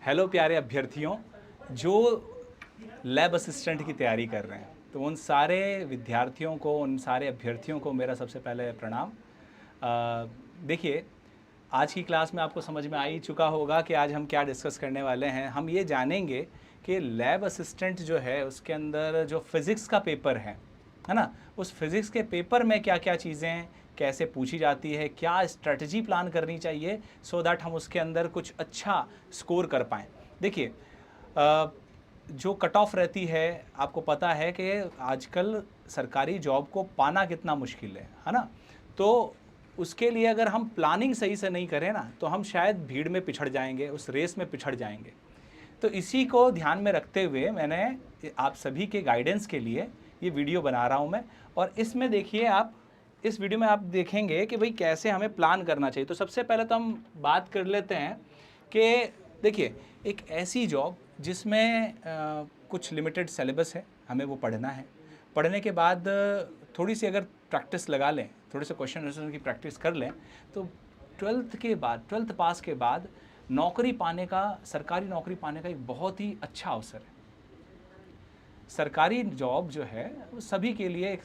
Hello प्यारे अभ्यर्थियों जो लैब असिस्टेंट की तैयारी कर रहे हैं, तो उन सारे विद्यार्थियों को, उन सारे अभ्यर्थियों को मेरा सबसे पहले प्रणाम। देखिए, आज की क्लास में आपको समझ में आ ही चुका होगा कि आज हम क्या डिस्कस करने वाले हैं। हम ये जानेंगे कि लैब असिस्टेंट जो है उसके अंदर जो फिज़िक्स का पेपर है ना, उस फिज़िक्स के पेपर में क्या क्या चीज़ें कैसे पूछी जाती है, क्या स्ट्रेटजी प्लान करनी चाहिए सो दैट हम उसके अंदर कुछ अच्छा स्कोर कर पाएँ। देखिए, जो कट ऑफ रहती है, आपको पता है कि आजकल सरकारी जॉब को पाना कितना मुश्किल है ना। तो उसके लिए अगर हम प्लानिंग सही से नहीं करें ना, तो हम शायद भीड़ में पिछड़ जाएंगे, उस रेस में पिछड़ जाएंगे। तो इसी को ध्यान में रखते हुए मैंने आप सभी के गाइडेंस के लिए ये वीडियो बना रहा हूँ मैं। और इसमें देखिए, आप इस वीडियो में आप देखेंगे कि भाई कैसे हमें प्लान करना चाहिए। तो सबसे पहले तो हम बात कर लेते हैं कि देखिए, एक ऐसी जॉब जिसमें कुछ लिमिटेड सिलेबस है, हमें वो पढ़ना है। पढ़ने के बाद थोड़ी सी अगर प्रैक्टिस लगा लें, थोड़े से क्वेश्चन आंसर की प्रैक्टिस कर लें, तो ट्वेल्थ पास के बाद नौकरी पाने का, सरकारी नौकरी पाने का एक बहुत ही अच्छा अवसर है। सरकारी जॉब जो है वो सभी के लिए,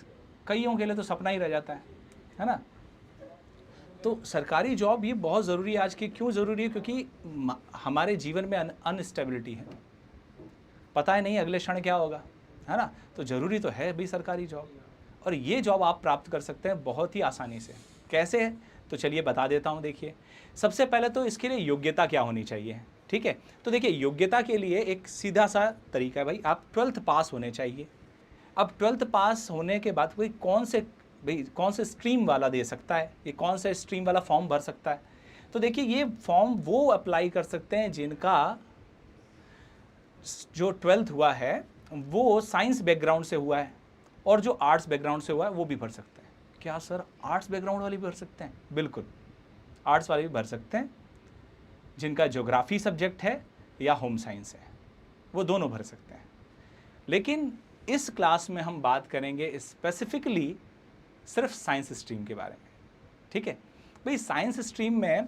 कईयों के लिए तो सपना ही रह जाता है ना। तो सरकारी जॉब ये बहुत ज़रूरी है आज की। क्यों ज़रूरी है? क्योंकि हमारे जीवन में अनस्टेबिलिटी है, पता है नहीं अगले क्षण क्या होगा, है ना। तो ज़रूरी तो है भी सरकारी जॉब, और ये जॉब आप प्राप्त कर सकते हैं बहुत ही आसानी से। कैसे है? तो चलिए बता देता हूँ। देखिए, सबसे पहले तो इसके लिए योग्यता क्या होनी चाहिए, ठीक है। तो देखिए, योग्यता के लिए एक सीधा सा तरीका है भाई, आप 12th पास होने चाहिए। अब 12th पास होने के बाद भाई कौन से स्ट्रीम वाला दे सकता है, ये कौन से स्ट्रीम वाला फॉर्म भर सकता है। तो देखिए, ये फॉर्म वो अप्लाई कर सकते हैं जिनका जो 12th हुआ है वो साइंस बैकग्राउंड से हुआ है, और जो आर्ट्स बैकग्राउंड से हुआ है वो भी भर सकते हैं। क्या सर, आर्ट्स बैकग्राउंड वाले भी भर सकते हैं? बिल्कुल, आर्ट्स वाले भी भर सकते हैं। जिनका ज्योग्राफी सब्जेक्ट है या होम साइंस है, वो दोनों भर सकते हैं। लेकिन इस क्लास में हम बात करेंगे स्पेसिफिकली सिर्फ साइंस स्ट्रीम के बारे में, ठीक है। भाई, साइंस स्ट्रीम में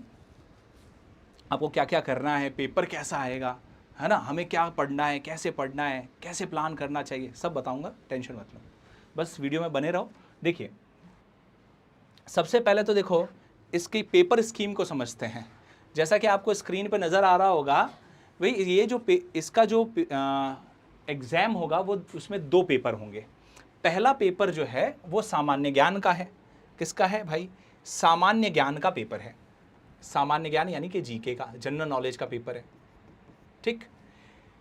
आपको क्या क्या करना है, पेपर कैसा आएगा, है ना, हमें क्या पढ़ना है, कैसे पढ़ना है, कैसे प्लान करना चाहिए, सब बताऊंगा, टेंशन मत लो, बस वीडियो में बने रहो। देखिए, सबसे पहले तो देखो, इसकी पेपर स्कीम को समझते हैं। जैसा कि आपको स्क्रीन पर नज़र आ रहा होगा, भाई ये जो इसका जो एग्ज़ाम होगा वो, उसमें 2 पेपर होंगे। पहला पेपर जो है वो सामान्य ज्ञान का है। किसका है भाई? सामान्य ज्ञान का पेपर है। सामान्य ज्ञान यानी कि जीके का, जनरल नॉलेज का पेपर है, ठीक।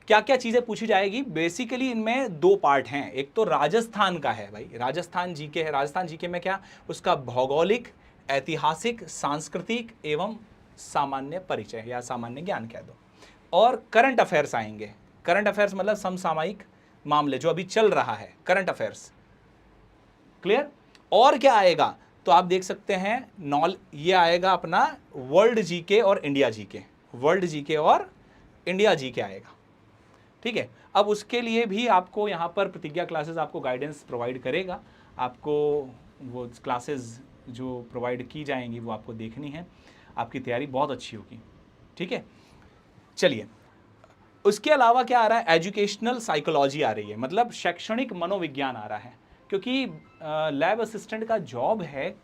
क्या क्या चीज़ें पूछी जाएगी? बेसिकली इनमें 2 पार्ट हैं। एक तो राजस्थान का है भाई, राजस्थान जीके है। राजस्थान जीके में क्या? उसका भौगोलिक, ऐतिहासिक, सांस्कृतिक एवं सामान्य परिचय या सामान्य ज्ञान कह दो। और करंट अफेयर्स आएंगे। करंट अफेयर्स मतलब समसामयिक मामले जो अभी चल रहा है, करंट अफेयर्स। क्लियर? और क्या आएगा? तो आप देख सकते हैं, ये आएगा अपना वर्ल्ड जीके और इंडिया जीके। वर्ल्ड जीके और इंडिया जीके आएगा, ठीक है। अब उसके लिए भी आपको यहाँ पर प्रतिज्ञा क्लासेस आपको गाइडेंस प्रोवाइड करेगा। आपको वो क्लासेस जो प्रोवाइड की जाएंगी वो आपको देखनी है, आपकी तैयारी बहुत अच्छी होगी, ठीक है। चलिए, उसके अलावा क्या आ रहा है? एजुकेशनल साइकोलॉजी आ रही है, मतलब शैक्षणिक मनोविज्ञान आ रहा है। क्योंकि लैब असिस्टेंट का जॉब है,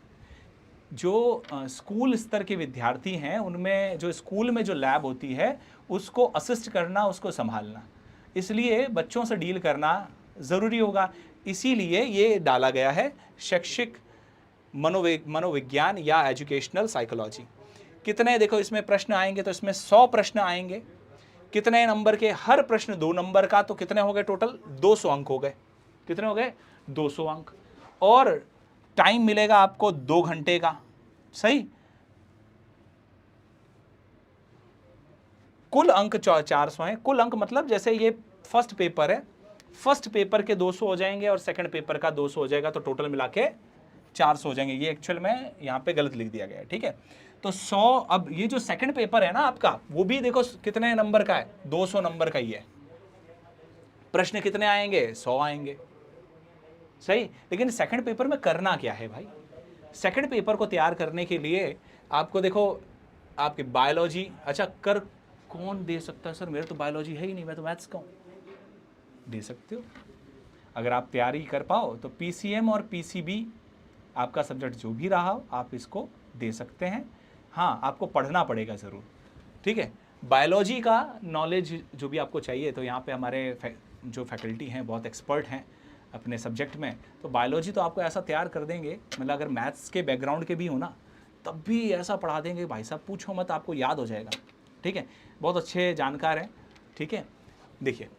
जो स्कूल स्तर के विद्यार्थी हैं उनमें, जो स्कूल में जो लैब होती है उसको असिस्ट करना, उसको संभालना, इसलिए बच्चों से डील करना ज़रूरी होगा। इसीलिए ये डाला गया है शैक्षिक मनोविज्ञान या एजुकेशनल साइकोलॉजी। कितने, देखो इसमें प्रश्न आएंगे, तो इसमें 100 प्रश्न आएंगे। कितने नंबर के? हर प्रश्न 2 नंबर का, तो कितने हो गए टोटल? 200 अंक हो गए। कितने हो गए? 200 अंक। और टाइम मिलेगा आपको 2 घंटे का, सही। कुल अंक 400 हैं। कुल अंक मतलब जैसे ये फर्स्ट पेपर है, फर्स्ट पेपर के 200 हो जाएंगे और सेकंड पेपर का 200 हो जाएगा, तो टोटल मिला के 400 हो जाएंगे। ये एक्चुअल में यहाँ पे गलत लिख दिया गया है, ठीक है। तो 100, अब ये जो सेकंड पेपर है ना आपका, वो भी देखो कितने नंबर का है? 200 नंबर का ही है। प्रश्न कितने आएंगे? 100 आएंगे, सही। लेकिन सेकंड पेपर में करना क्या है भाई? सेकंड पेपर को तैयार करने के लिए आपको देखो, आपकी बायोलॉजी, अच्छा कौन दे सकता है सर, मेरे तो बायोलॉजी है ही नहीं, मैं तो मैथ्स का हूँ। दे सकते हो अगर आप तैयारी कर पाओ तो। पीसीएम और पीसीबी आपका सब्जेक्ट जो भी रहा हो आप इसको दे सकते हैं। हाँ, आपको पढ़ना पड़ेगा ज़रूर, ठीक है। बायोलॉजी का नॉलेज जो भी आपको चाहिए, तो यहाँ पे हमारे जो फैकल्टी हैं बहुत एक्सपर्ट हैं अपने सब्जेक्ट में, तो बायोलॉजी तो आपको ऐसा तैयार कर देंगे, मतलब अगर मैथ्स के बैकग्राउंड के भी हो ना तब भी ऐसा पढ़ा देंगे भाई साहब, पूछो मत, आपको याद हो जाएगा, ठीक है। बहुत अच्छे जानकार हैं, ठीक है। देखिए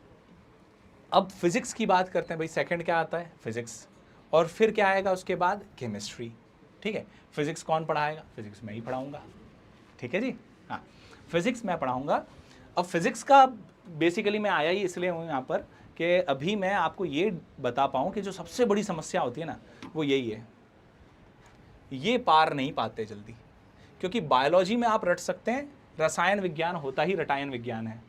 अब फिज़िक्स की बात करते हैं भाई। सेकंड क्या आता है, फिज़िक्स, और फिर क्या आएगा उसके बाद, केमिस्ट्री, ठीक है। फिज़िक्स कौन पढ़ाएगा, फिज़िक्स मैं ही पढ़ाऊँगा, ठीक है जी। हाँ, फिज़िक्स मैं पढ़ाऊँगा। अब फिज़िक्स का बेसिकली मैं आया ही इसलिए हूँ यहाँ पर कि अभी मैं आपको ये बता पाऊँ कि जो सबसे बड़ी समस्या होती है ना वो यही है, ये पार नहीं पाते जल्दी। क्योंकि बायोलॉजी में आप रट सकते हैं, रसायन विज्ञान होता ही रटायन विज्ञान है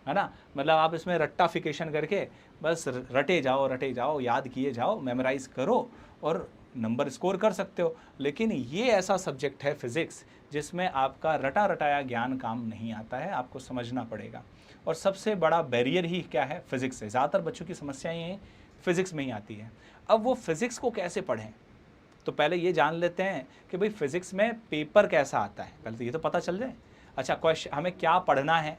ना। मतलब आप इसमें रट्टाफिकेशन करके बस रटे जाओ, याद किए जाओ, मेमोराइज करो और नंबर स्कोर कर सकते हो। लेकिन ये ऐसा सब्जेक्ट है फिज़िक्स जिसमें आपका रटा रटाया ज्ञान काम नहीं आता है, आपको समझना पड़ेगा। और सबसे बड़ा बैरियर ही क्या है, फिज़िक्स है। ज़्यादातर बच्चों की समस्याएं ये फिज़िक्स में ही आती है। अब वो फिज़िक्स को कैसे पढ़ें, तो पहले ये जान लेते हैं कि भाई फिज़िक्स में पेपर कैसा आता है, पहले तो ये तो पता चल जाए। अच्छा, क्वेश्चन हमें क्या पढ़ना है,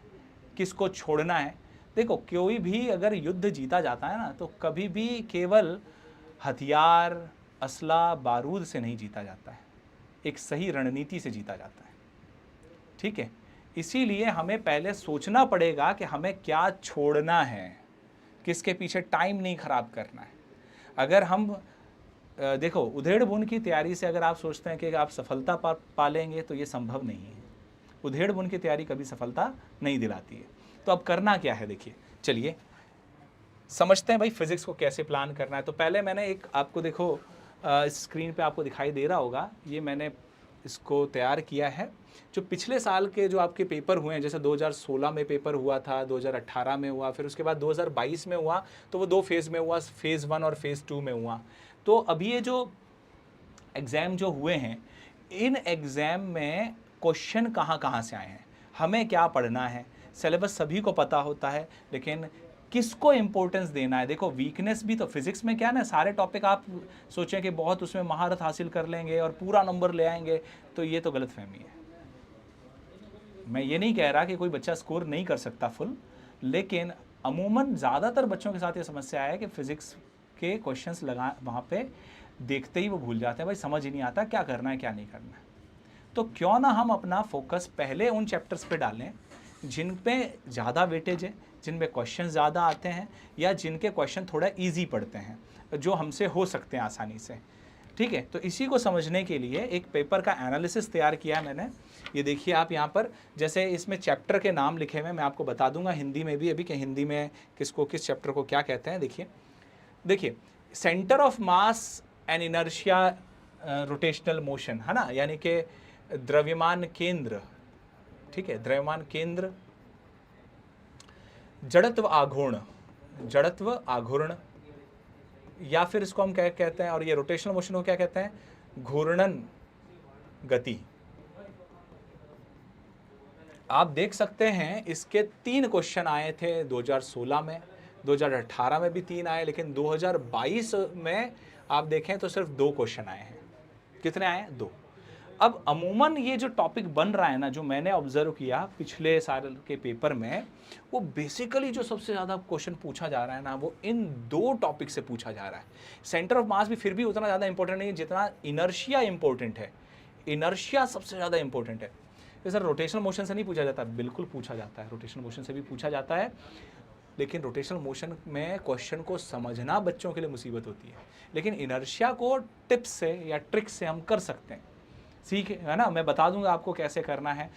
किसको छोड़ना है। देखो कोई भी अगर युद्ध जीता जाता है ना तो कभी भी केवल हथियार, असला, बारूद से नहीं जीता जाता है, एक सही रणनीति से जीता जाता है, ठीक है। इसीलिए हमें पहले सोचना पड़ेगा कि हमें क्या छोड़ना है, किसके पीछे टाइम नहीं खराब करना है। अगर हम देखो उधेड़ बुन की तैयारी से अगर आप सोचते हैं कि आप सफलता पा लेंगे तो ये संभव नहीं है। उधेड़ बुन की तैयारी कभी सफलता नहीं दिलाती है। तो अब करना क्या है, देखिए चलिए समझते हैं भाई फिज़िक्स को कैसे प्लान करना है। तो पहले मैंने एक आपको देखो स्क्रीन पे आपको दिखाई दे रहा होगा, ये मैंने इसको तैयार किया है। जो पिछले साल के जो आपके पेपर हुए हैं, जैसे 2016 में पेपर हुआ था, 2018 में हुआ, फिर उसके बाद 2022 में हुआ, तो वो 2 फेज़ में हुआ, फेज़ 1 और फेज़ 2 में हुआ। तो अभी ये जो एग्ज़ाम जो हुए हैं, इन एग्ज़ाम में क्वेश्चन कहाँ कहाँ से आए हैं, हमें क्या पढ़ना है, सिलेबस सभी को पता होता है, लेकिन किसको इंपॉर्टेंस देना है। देखो वीकनेस भी तो फिज़िक्स में क्या ना, सारे टॉपिक आप सोचें कि बहुत उसमें महारत हासिल कर लेंगे और पूरा नंबर ले आएंगे, तो ये तो गलतफहमी है। मैं ये नहीं कह रहा कि कोई बच्चा स्कोर नहीं कर सकता फुल, लेकिन अमूमन ज़्यादातर बच्चों के साथ ये समस्या है कि फ़िज़िक्स के क्वेश्चंस लगा वहाँ पे देखते ही वो भूल जाते हैं, भाई समझ ही नहीं आता क्या करना है क्या नहीं करना है। तो क्यों ना हम अपना फोकस पहले उन चैप्टर्स पे डालें जिन पे ज़्यादा वेटेज है, जिनमें क्वेश्चन ज़्यादा आते हैं, या जिनके क्वेश्चन थोड़ा ईजी पड़ते हैं, जो हमसे हो सकते हैं आसानी से, ठीक है। तो इसी को समझने के लिए एक पेपर का एनालिसिस तैयार किया है मैंने। ये देखिए आप यहाँ पर, जैसे इसमें चैप्टर के नाम लिखे हुए हैं, मैं आपको बता दूंगा हिंदी में भी अभी कि हिंदी में किसको किस चैप्टर को क्या कहते हैं। देखिए centre of mass and inertia rotational motion, है ना, यानी कि द्रव्यमान केंद्र, ठीक है, द्रव्यमान केंद्र, जड़त्व आघूर्ण, या फिर इसको हम क्या कहते हैं, और ये रोटेशनल मोशन को क्या कहते हैं, घूर्णन गति। आप देख सकते हैं इसके 3 क्वेश्चन आए थे 2016 में, 2018 में भी 3 आए, लेकिन 2022 में आप देखें तो सिर्फ 2 क्वेश्चन आए हैं। कितने आए हैं, 2। अब अमूमन ये जो टॉपिक बन रहा है ना, जो मैंने ऑब्जर्व किया पिछले साल के पेपर में, वो बेसिकली जो सबसे ज़्यादा क्वेश्चन पूछा जा रहा है ना, वो इन 2 टॉपिक से पूछा जा रहा है। सेंटर ऑफ मास भी फिर भी उतना ज़्यादा इंपॉर्टेंट नहीं है जितना इनर्शिया इंपॉर्टेंट है। इनर्शिया सबसे ज़्यादा इंपॉर्टेंट है। ये सर रोटेशनल मोशन से नहीं पूछा जाता, बिल्कुल पूछा जाता है, रोटेशनल मोशन से भी पूछा जाता है, लेकिन रोटेशनल मोशन में क्वेश्चन को समझना बच्चों के लिए मुसीबत होती है। लेकिन इनर्शिया को टिप्स से या ट्रिक्स से हम कर सकते हैं, सीख है ना, मैं बता दूंगा आपको कैसे करना है।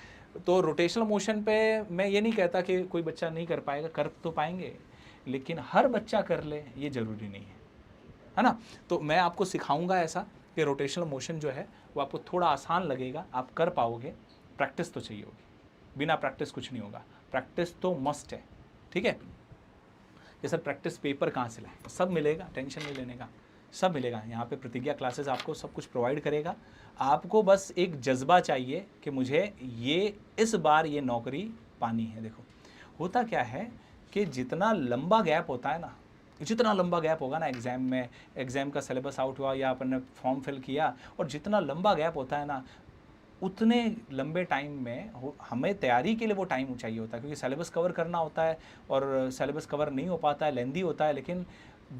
तो रोटेशनल मोशन पे मैं ये नहीं कहता कि कोई बच्चा नहीं कर पाएगा, कर तो पाएंगे, लेकिन हर बच्चा कर ले ये ज़रूरी नहीं है ना। तो मैं आपको सिखाऊंगा ऐसा कि रोटेशनल मोशन जो है वो आपको थोड़ा आसान लगेगा, आप कर पाओगे। प्रैक्टिस तो चाहिए होगी, बिना प्रैक्टिस कुछ नहीं होगा, प्रैक्टिस तो मस्ट है, ठीक है। ये सर प्रैक्टिस पेपर कहाँ से लाएं, सब मिलेगा, टेंशन नहीं लेने का, सब मिलेगा। यहाँ पे प्रतिज्ञा क्लासेस आपको सब कुछ प्रोवाइड करेगा। आपको बस एक जज्बा चाहिए कि मुझे ये इस बार ये नौकरी पानी है। देखो होता क्या है कि जितना लंबा गैप होता है ना, जितना लंबा गैप होगा ना एग्ज़ाम में, एग्ज़ाम का सिलेबस आउट हुआ या अपन ने फॉर्म फिल किया, और जितना लंबा गैप होता है ना, उतने लंबे टाइम में हमें तैयारी के लिए वो टाइम चाहिए होता है, क्योंकि सिलेबस कवर करना होता है और सिलेबस कवर नहीं हो पाता है, लेंदी होता है। लेकिन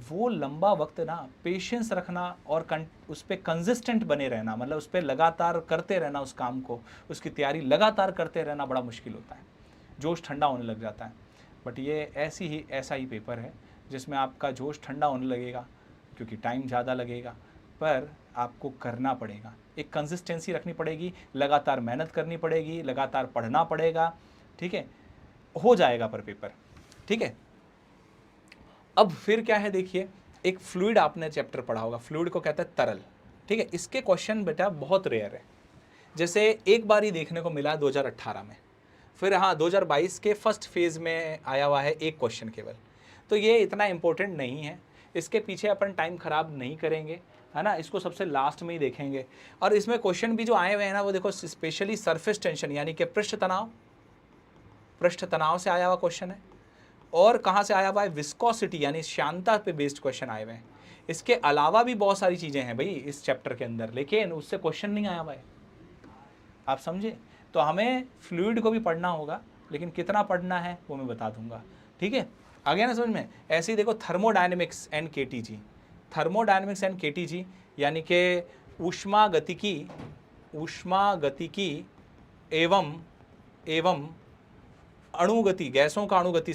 वो लंबा वक्त ना पेशेंस रखना और उस पर कंसिस्टेंट बने रहना, मतलब उस पर लगातार करते रहना, उस काम को, उसकी तैयारी लगातार करते रहना बड़ा मुश्किल होता है, जोश ठंडा होने लग जाता है। बट ये ऐसा ही पेपर है जिसमें आपका जोश ठंडा होने लगेगा, क्योंकि टाइम ज़्यादा लगेगा, पर आपको करना पड़ेगा, एक कंसिस्टेंसी रखनी पड़ेगी, लगातार मेहनत करनी पड़ेगी, लगातार पढ़ना पड़ेगा, ठीक है, हो जाएगा पर पेपर, ठीक है। अब फिर क्या है, देखिए एक फ्लूइड आपने चैप्टर पढ़ा होगा, फ्लूइड को कहते हैं तरल, ठीक है। इसके क्वेश्चन बेटा बहुत रेयर है, जैसे एक बार ही देखने को मिला 2018 में, फिर हाँ 2022 के फर्स्ट फेज़ में आया हुआ है एक क्वेश्चन केवल। तो ये इतना इम्पोर्टेंट नहीं है, इसके पीछे अपन टाइम ख़राब नहीं करेंगे, है ना, इसको सबसे लास्ट में ही देखेंगे। और इसमें क्वेश्चन भी जो आए हुए हैं ना, वो देखो स्पेशली सरफेस टेंशन यानी कि पृष्ठ तनाव से आया हुआ क्वेश्चन है, और कहाँ से आया हुआ है, विस्कोसिटी यानी श्यानता पे बेस्ड क्वेश्चन आए हुए हैं। इसके अलावा भी बहुत सारी चीज़ें हैं भाई इस चैप्टर के अंदर, लेकिन उससे क्वेश्चन नहीं आया हुआ है, आप समझे। तो हमें फ्लूइड को भी पढ़ना होगा, लेकिन कितना पढ़ना है वो मैं बता दूंगा, ठीक है। आ गया ना समझ में। ऐसे ही देखो thermodynamics and KTG, thermodynamics and KTG यानी कि ऊष्मागतिकी एवं अणुगति, गैसों का अणुगति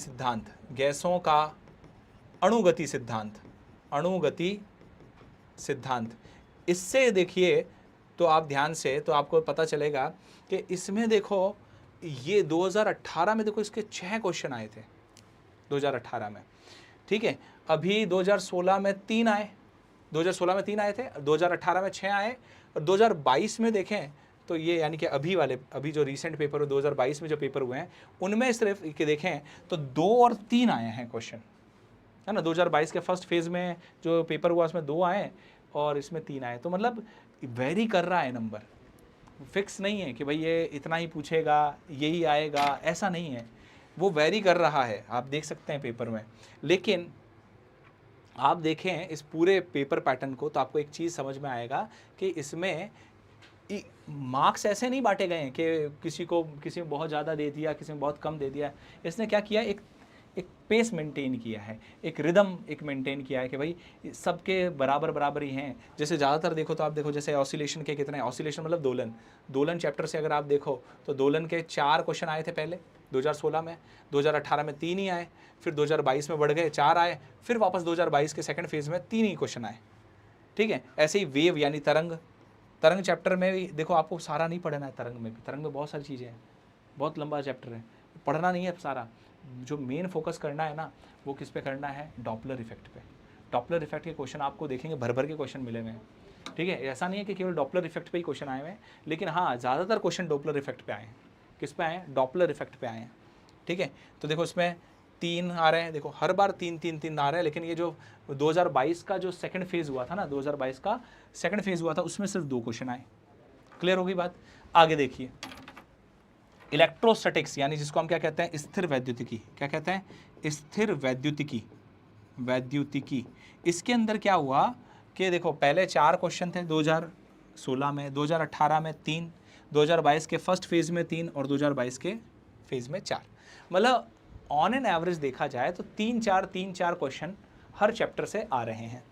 सिद्धांत, इससे देखिए तो आप ध्यान से, तो आपको पता चलेगा कि इसमें देखो ये 2018 में देखो इसके 6 क्वेश्चन आए थे 2018 में, ठीक है। अभी 2016 में 3 आए, 2016 में 3 आए थे, 2018 में 6 आए, और 2022 में देखें तो ये यानी कि अभी जो रीसेंट पेपर हुए 2022 में जो पेपर हुए हैं, उनमें सिर्फ के देखें तो 2 और 3 आए हैं क्वेश्चन, है ना। 2022 के फर्स्ट फेज़ में जो पेपर हुआ उसमें 2 आए और इसमें 3 आए। तो मतलब वेरी कर रहा है नंबर, फिक्स नहीं है कि भाई ये इतना ही पूछेगा, यही आएगा, ऐसा नहीं है, वो वेरी कर रहा है, आप देख सकते हैं पेपर में। लेकिन आप देखें इस पूरे पेपर पैटर्न को तो आपको एक चीज़ समझ में आएगा कि इसमें मार्क्स ऐसे नहीं बांटे गए हैं कि किसी में बहुत ज़्यादा दे दिया, किसी में बहुत कम दे दिया। इसने क्या किया, एक पेस मेंटेन किया है, एक रिदम मेंटेन किया है कि भाई सबके बराबर ही हैं। जैसे ज़्यादातर देखो तो आप देखो जैसे ऑसिलेशन के कितने, ऑसिलेशन मतलब दोलन चैप्टर से अगर आप देखो तो दोलन के 4 क्वेश्चन आए थे पहले 2016 में, 2018 में 3 ही आए, फिर 2022 में बढ़ गए 4 आए, फिर वापस 2022 के सेकंड फेज़ में 3 ही क्वेश्चन आए, ठीक है। ऐसे ही वेव यानी तरंग चैप्टर में भी देखो, आपको सारा नहीं पढ़ना है, तरंग में बहुत सारी चीज़ें हैं, बहुत लंबा चैप्टर है, पढ़ना नहीं है सारा। जो मेन फोकस करना है ना, वो किस पे करना है, डॉपलर इफेक्ट पे। डॉपलर इफेक्ट के क्वेश्चन आपको देखेंगे भर के क्वेश्चन मिले हुए हैं, ठीक है। ऐसा नहीं है कि केवल डॉपलर इफेक्ट पे ही क्वेश्चन आए हुए हैं, लेकिन हाँ ज़्यादातर क्वेश्चन डॉपलर इफेक्ट पे आए हैं। किस पे आए हैं, डॉपलर इफेक्ट पे आए हैं, ठीक है। तो देखो इसमें 3 आ रहे हैं, देखो हर बार 3 आ रहे हैं, लेकिन ये जो 2022 का जो सेकंड फेज़ हुआ था ना, 2022 का सेकंड फेज़ हुआ था, उसमें सिर्फ 2 क्वेश्चन आए। क्लियर होगी बात। आगे देखिए इलेक्ट्रोस्टैटिक्स यानी जिसको हम क्या कहते हैं, स्थिर वैद्युतिकी, क्या कहते हैं, स्थिर वैद्युतिकी। इसके अंदर क्या हुआ कि देखो पहले 4 क्वेश्चन थे 2016 में, 2018 में 3, 2022 के फर्स्ट फेज़ में 3 और 2022 के फेज़ में 4। मतलब ऑन एन एवरेज देखा जाए तो 3-4 क्वेश्चन हर चैप्टर से आ रहे हैं।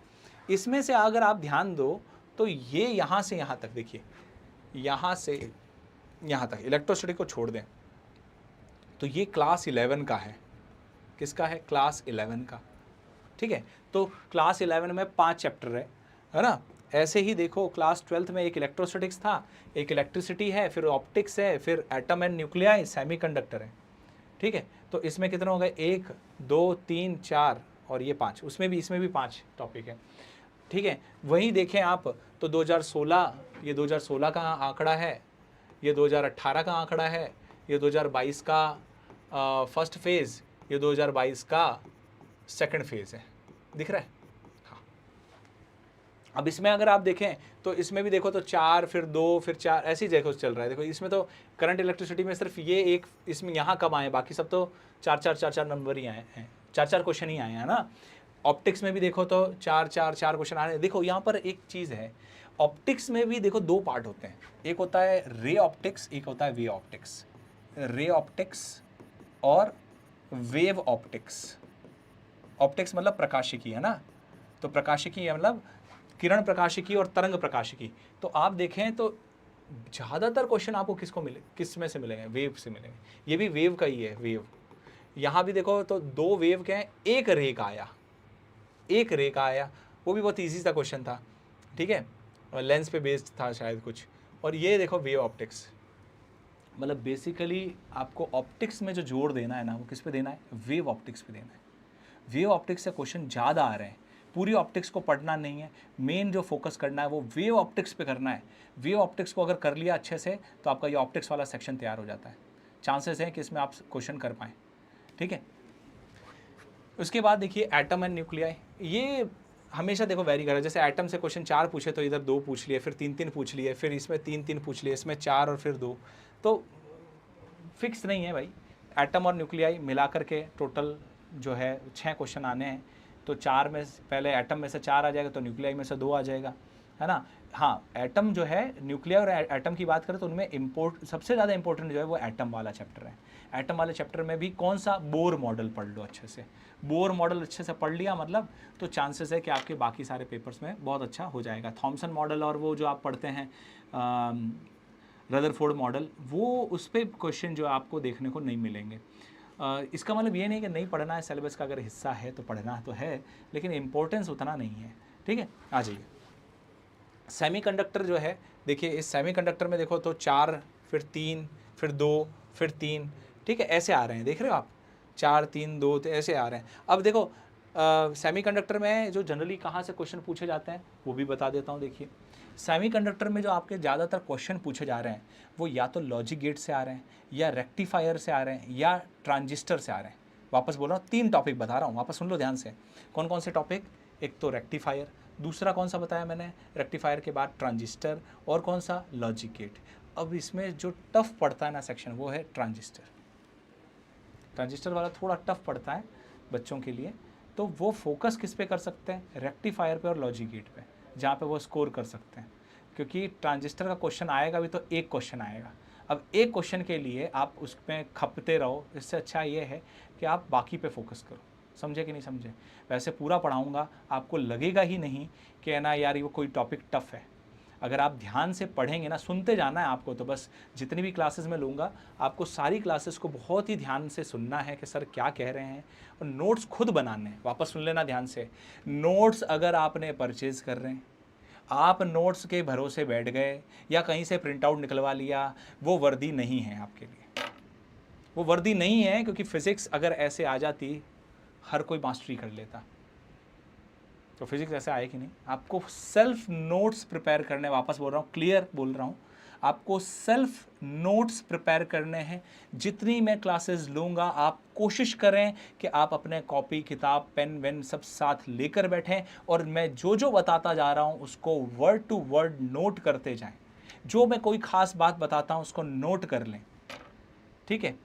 इसमें से अगर आप ध्यान दो तो ये यहाँ से यहाँ तक, देखिए यहाँ से यहाँ तक इलेक्ट्रोस्टैटिक को छोड़ दें तो ये क्लास 11 का है। किसका है, क्लास 11 का, ठीक है। तो क्लास 11 में 5 चैप्टर है ना। ऐसे ही देखो क्लास 12th में एक इलेक्ट्रोस्टैटिक्स था, एक इलेक्ट्रिसिटी है, फिर ऑप्टिक्स है, फिर एटम एंड न्यूक्लियाई, सेमीकंडक्टर है, ठीक है। तो इसमें कितने हो गए, 1 2 3 4 और ये 5, इसमें भी 5 टॉपिक है, ठीक है। वहीं देखें आप तो 2016, ये 2016 का आंकड़ा है, ये 2018 का आंकड़ा है, ये 2022 का फर्स्ट फेज़, ये 2022 का सेकंड फेज़ है, दिख रहा है। हाँ अब इसमें अगर आप देखें तो इसमें भी देखो तो 4 फिर 2 फिर 4 ऐसे ही देखो चल रहा है। देखो इसमें तो करंट इलेक्ट्रिसिटी में सिर्फ ये एक इसमें यहाँ कम आए, बाकी सब तो 4 नंबर ही आए हैं, 4 क्वेश्चन ही आए हैं ना। ऑप्टिक्स में भी देखो तो 4 क्वेश्चन आ रहे हैं। देखो यहाँ पर एक चीज़ है, ऑप्टिक्स में भी देखो 2 पार्ट होते हैं, एक होता है रे ऑप्टिक्स, एक होता है वे ऑप्टिक्स। रे ऑप्टिक्स और वेव ऑप्टिक्स। ऑप्टिक्स मतलब प्रकाशिकी है ना, तो प्रकाशिकी मतलब किरण प्रकाशिकी और तरंग प्रकाशिकी। तो आप देखें तो ज़्यादातर क्वेश्चन आपको किस में से मिलेंगे? वेव से मिलेंगे। ये भी वेव का ही है, वेव। यहाँ भी देखो तो 2 वेव के हैं, एक रे का आया, एक रे का आया, वो भी बहुत ईजी सा क्वेश्चन था, ठीक है, और लेंस पे बेस्ड था शायद कुछ। और ये देखो वेव ऑप्टिक्स, मतलब बेसिकली आपको ऑप्टिक्स में जो जोर देना है ना, वो किस पे देना है? वेव ऑप्टिक्स पे देना है। वेव ऑप्टिक्स से क्वेश्चन ज़्यादा आ रहे हैं। पूरी ऑप्टिक्स को पढ़ना नहीं है, मेन जो फोकस करना है वो वेव ऑप्टिक्स पे करना है। वेव ऑप्टिक्स को अगर कर लिया अच्छे से तो आपका ये ऑप्टिक्स वाला सेक्शन तैयार हो जाता है। चांसेस हैं कि इसमें आप क्वेश्चन कर पाएँ, ठीक है। उसके बाद देखिए एटम एंड न्यूक्लियाई, ये हमेशा देखो वेरी कर रहा है। जैसे एटम से क्वेश्चन 4 पूछे तो इधर 2 पूछ लिए, फिर 3 पूछ लिए, फिर इसमें 3 पूछ लिए, इसमें 4 और फिर 2, तो फिक्स नहीं है भाई। एटम और न्यूक्लियाई मिला करके टोटल जो है 6 क्वेश्चन आने हैं। तो 4 में पहले एटम में से 4 आ जाएगा, तो न्यूक्लियाई में से 2 आ जाएगा, है ना। हाँ, एटम जो है, न्यूक्लियर और एटम की बात करें तो उनमें सबसे ज़्यादा इंपॉर्टेंट जो है वो एटम वाला चैप्टर है। एटम वाले चैप्टर में भी कौन सा? बोर मॉडल पढ़ लो अच्छे से। बोर मॉडल अच्छे से पढ़ लिया मतलब तो चांसेस है कि आपके बाकी सारे पेपर्स में बहुत अच्छा हो जाएगा। थॉमसन मॉडल और वो जो आप पढ़ते हैं रदरफोर्ड मॉडल, वो उस पर क्वेश्चन जो आपको देखने को नहीं मिलेंगे। इसका मतलब ये नहीं कि नहीं पढ़ना है, सिलेबस का अगर हिस्सा है तो पढ़ना तो है, लेकिन इम्पोर्टेंस उतना नहीं है, ठीक है। आ जाइए सेमीकंडक्टर जो है, देखिए इस सेमीकंडक्टर में देखो तो 4 फिर 3 फिर 2 फिर 3, ठीक है, ऐसे आ रहे हैं, देख रहे हो आप, 4 3 2 तो ऐसे आ रहे हैं। अब देखो सेमीकंडक्टर में जो जनरली कहाँ से क्वेश्चन पूछे जाते हैं वो भी बता देता हूँ। देखिए सेमीकंडक्टर में जो आपके ज़्यादातर क्वेश्चन पूछे जा रहे हैं वो या तो लॉजिक गेट से आ रहे हैं, या रेक्टिफायर से आ रहे हैं, या ट्रांजिस्टर से आ रहे हैं। वापस बोल रहा हूँ, 3 टॉपिक बता रहा हूँ, वापस सुन लो ध्यान से। कौन कौन से टॉपिक? एक तो रेक्टिफायर, दूसरा कौन सा बताया मैंने? रेक्टिफायर के बाद ट्रांजिस्टर, और कौन सा? Logic gate. अब इसमें जो टफ पड़ता है ना सेक्शन वो है ट्रांजिस्टर। ट्रांजिस्टर वाला थोड़ा टफ पड़ता है बच्चों के लिए, तो वो फोकस किस पे कर सकते हैं? रेक्टिफायर पे और लॉजिक गेट पे, जहाँ पे वो स्कोर कर सकते हैं। क्योंकि ट्रांजिस्टर का क्वेश्चन आएगा भी तो एक क्वेश्चन आएगा। अब एक क्वेश्चन के लिए आप उसमें खपते रहो, इससे अच्छा ये है कि आप बाकी पे फोकस करो। समझे कि नहीं समझे? वैसे पूरा पढ़ाऊँगा, आपको लगेगा ही नहीं कि ना यार ये कोई टॉपिक टफ है। अगर आप ध्यान से पढ़ेंगे ना, सुनते जाना है आपको, तो बस जितनी भी क्लासेस मैं लूँगा आपको सारी क्लासेस को बहुत ही ध्यान से सुनना है कि सर क्या कह रहे हैं, और नोट्स खुद बनाने हैं। वापस सुन लेना ध्यान से। नोट्स अगर आपने परचेज़ कर रहे हैं, आप नोट्स के भरोसे बैठ गए या कहीं से प्रिंट आउट निकलवा लिया, वो वर्दी नहीं है आपके लिए, वो वर्दी नहीं है। क्योंकि फिज़िक्स अगर ऐसे आ जाती हर कोई मास्टरी कर लेता, तो फिजिक्स ऐसे आए कि नहीं। आपको सेल्फ नोट्स प्रिपेयर करने, वापस बोल रहा हूँ, क्लियर बोल रहा हूँ, आपको सेल्फ नोट्स प्रिपेयर करने हैं। जितनी मैं क्लासेस लूँगा आप कोशिश करें कि आप अपने कॉपी किताब पेन वेन सब साथ लेकर बैठें, और मैं जो जो बताता जा रहा हूँ उसको वर्ड टू वर्ड नोट करते जाएं। जो मैं कोई ख़ास बात बताता हूँ उसको नोट कर लें, ठीक है।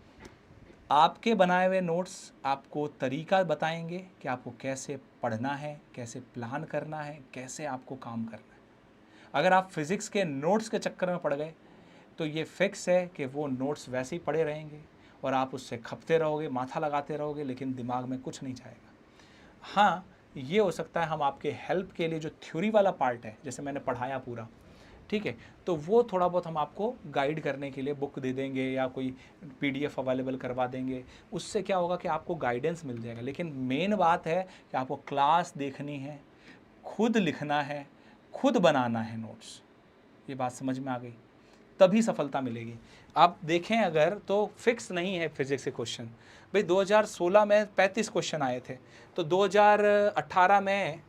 आपके बनाए हुए नोट्स आपको तरीका बताएंगे कि आपको कैसे पढ़ना है, कैसे प्लान करना है, कैसे आपको काम करना है। अगर आप फिज़िक्स के नोट्स के चक्कर में पड़ गए तो ये फिक्स है कि वो नोट्स वैसे ही पड़े रहेंगे और आप उससे खपते रहोगे, माथा लगाते रहोगे, लेकिन दिमाग में कुछ नहीं जाएगा। हाँ, ये हो सकता है हम आपके हेल्प के लिए जो थ्योरी वाला पार्ट है, जैसे मैंने पढ़ाया पूरा, ठीक है, तो वो थोड़ा बहुत हम आपको गाइड करने के लिए बुक दे देंगे या कोई पीडीएफ अवेलेबल करवा देंगे। उससे क्या होगा कि आपको गाइडेंस मिल जाएगा। लेकिन मेन बात है कि आपको क्लास देखनी है, खुद लिखना है, खुद बनाना है नोट्स। ये बात समझ में आ गई? तभी सफलता मिलेगी। आप देखें अगर तो फिक्स नहीं है फिजिक्स के क्वेश्चन। भाई 2016 में 35 क्वेश्चन आए थे, तो 2018 में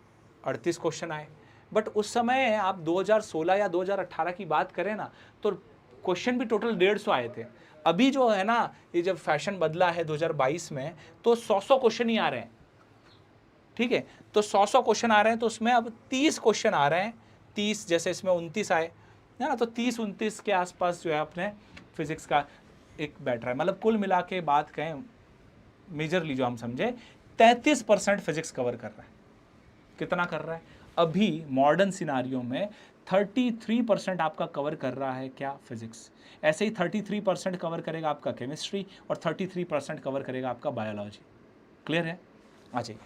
38 क्वेश्चन आए। बट उस समय आप 2016 या 2018 की बात करें ना, तो क्वेश्चन भी टोटल 150 आए थे। अभी जो है ना, ये जब फैशन बदला है 2022 में, तो 100 क्वेश्चन ही आ रहे हैं। ठीक है, तो 100 क्वेश्चन आ रहे हैं, तो उसमें अब 30 क्वेश्चन आ रहे हैं, 30 जैसे इसमें 29 आए है ना, तो 30-29 के आसपास जो है अपने फिजिक्स का एक बैठ रहा है। मतलब कुल मिला के बात कहें मेजरली जो हम समझे 33% फिजिक्स कवर कर रहा है। कितना कर रहा है? अभी मॉडर्न सिनारियो में 33% आपका कवर कर रहा है क्या? फिजिक्स। ऐसे ही 33% कवर करेगा आपका केमिस्ट्री और 33% कवर करेगा आपका बायोलॉजी। क्लियर है? आ जाइए।